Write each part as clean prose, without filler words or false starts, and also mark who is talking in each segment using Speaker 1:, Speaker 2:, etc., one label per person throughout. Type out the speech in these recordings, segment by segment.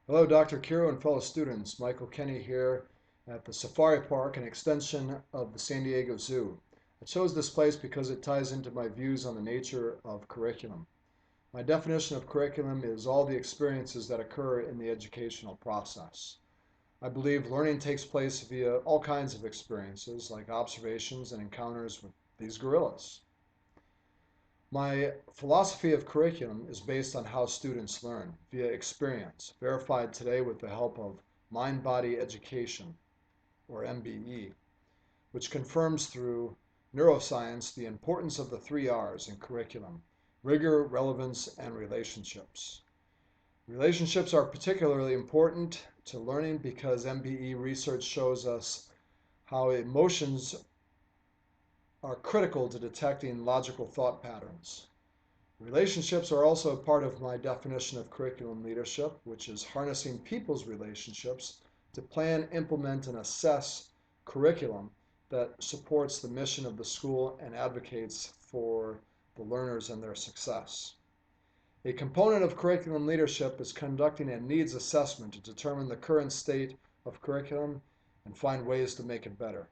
Speaker 1: Hello, Dr. Kiro and fellow students. Michael Kenny here at the Safari Park, an extension of the San Diego Zoo. I chose this place because it ties into my views on the nature of curriculum. My definition of curriculum is all the experiences that occur in the educational process. I believe learning takes place via all kinds of experiences, like observations and encounters with these gorillas. My philosophy of curriculum is based on how students learn via experience, verified today with the help of mind body education, or MBE, which confirms through neuroscience the importance of the three R's in curriculum: rigor, relevance, and relationships. Relationships are particularly important to learning because MBE research shows us how emotions are critical to detecting logical thought patterns. Relationships are also a part of my definition of curriculum leadership, which is harnessing people's relationships to plan, implement, and assess curriculum that supports the mission of the school and advocates for the learners and their success. A component of curriculum leadership is conducting a needs assessment to determine the current state of curriculum and find ways to make it better.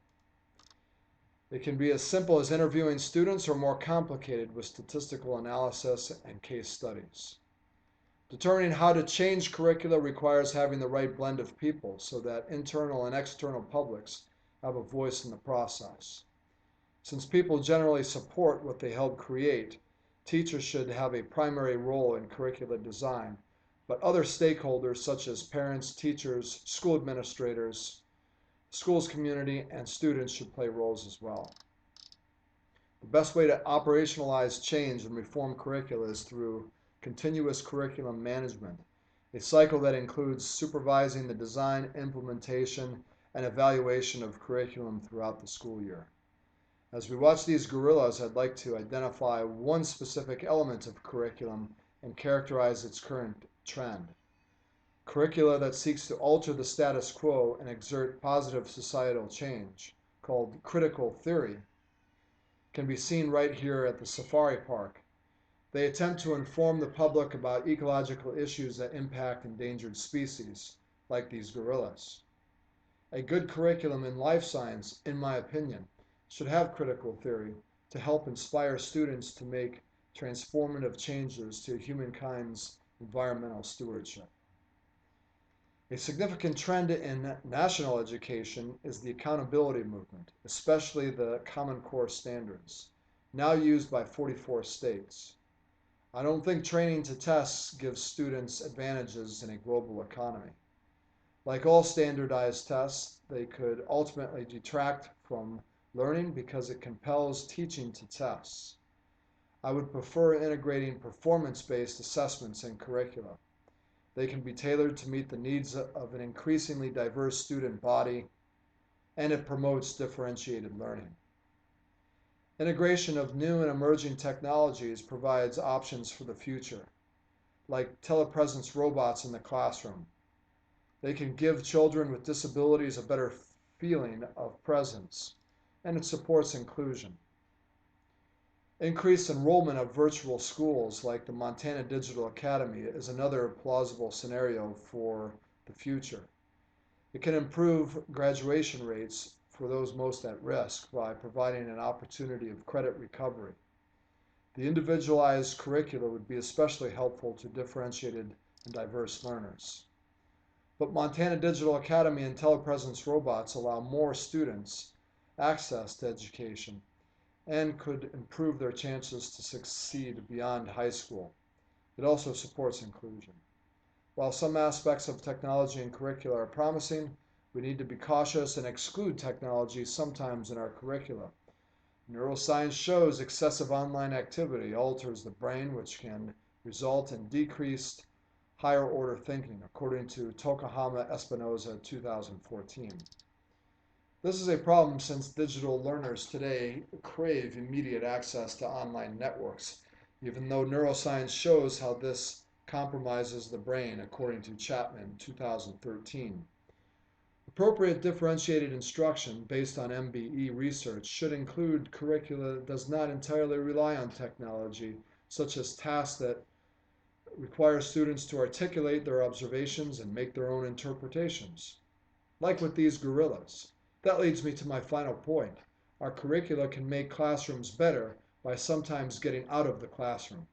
Speaker 1: It can be as simple as interviewing students or more complicated with statistical analysis and case studies. Determining how to change curricula requires having the right blend of people so that internal and external publics have a voice in the process. Since people generally support what they help create, teachers should have a primary role in curricula design, but other stakeholders such as parents, teachers, school administrators, schools community, and students should play roles as well. The best way to operationalize change and reform curricula is through continuous curriculum management, a cycle that includes supervising the design, implementation, and evaluation of curriculum throughout the school year. As we watch these gorillas, I'd like to identify one specific element of curriculum and characterize its current trend. Curricula that seeks to alter the status quo and exert positive societal change, called critical theory, can be seen right here at the Safari Park. They attempt to inform the public about ecological issues that impact endangered species, like these gorillas. A good curriculum in life science, in my opinion, should have critical theory to help inspire students to make transformative changes to humankind's environmental stewardship. A significant trend in national education is the accountability movement, especially the Common Core standards, now used by 44 states. I don't think training to tests gives students advantages in a global economy. Like all standardized tests, they could ultimately detract from learning because it compels teaching to tests. I would prefer integrating performance-based assessments in curricula. They can be tailored to meet the needs of an increasingly diverse student body, and it promotes differentiated learning. Integration of new and emerging technologies provides options for the future, like telepresence robots in the classroom. They can give children with disabilities a better feeling of presence, and it supports inclusion. Increased enrollment of virtual schools like the Montana Digital Academy is another plausible scenario for the future. It can improve graduation rates for those most at risk by providing an opportunity of credit recovery. The individualized curricula would be especially helpful to differentiated and diverse learners. But Montana Digital Academy and telepresence robots allow more students access to education and could improve their chances to succeed beyond high school. It also supports inclusion. While some aspects of technology and curricula are promising, we need to be cautious and exclude technology sometimes in our curricula. Neuroscience shows excessive online activity alters the brain, which can result in decreased higher order thinking, according to Tokuhama Espinosa 2014. This is a problem since digital learners today crave immediate access to online networks, even though neuroscience shows how this compromises the brain, according to Chapman 2013. Appropriate differentiated instruction based on MBE research should include curricula that does not entirely rely on technology, such as tasks that require students to articulate their observations and make their own interpretations. Like with these gorillas. That leads me to my final point. Our curricula can make classrooms better by sometimes getting out of the classroom.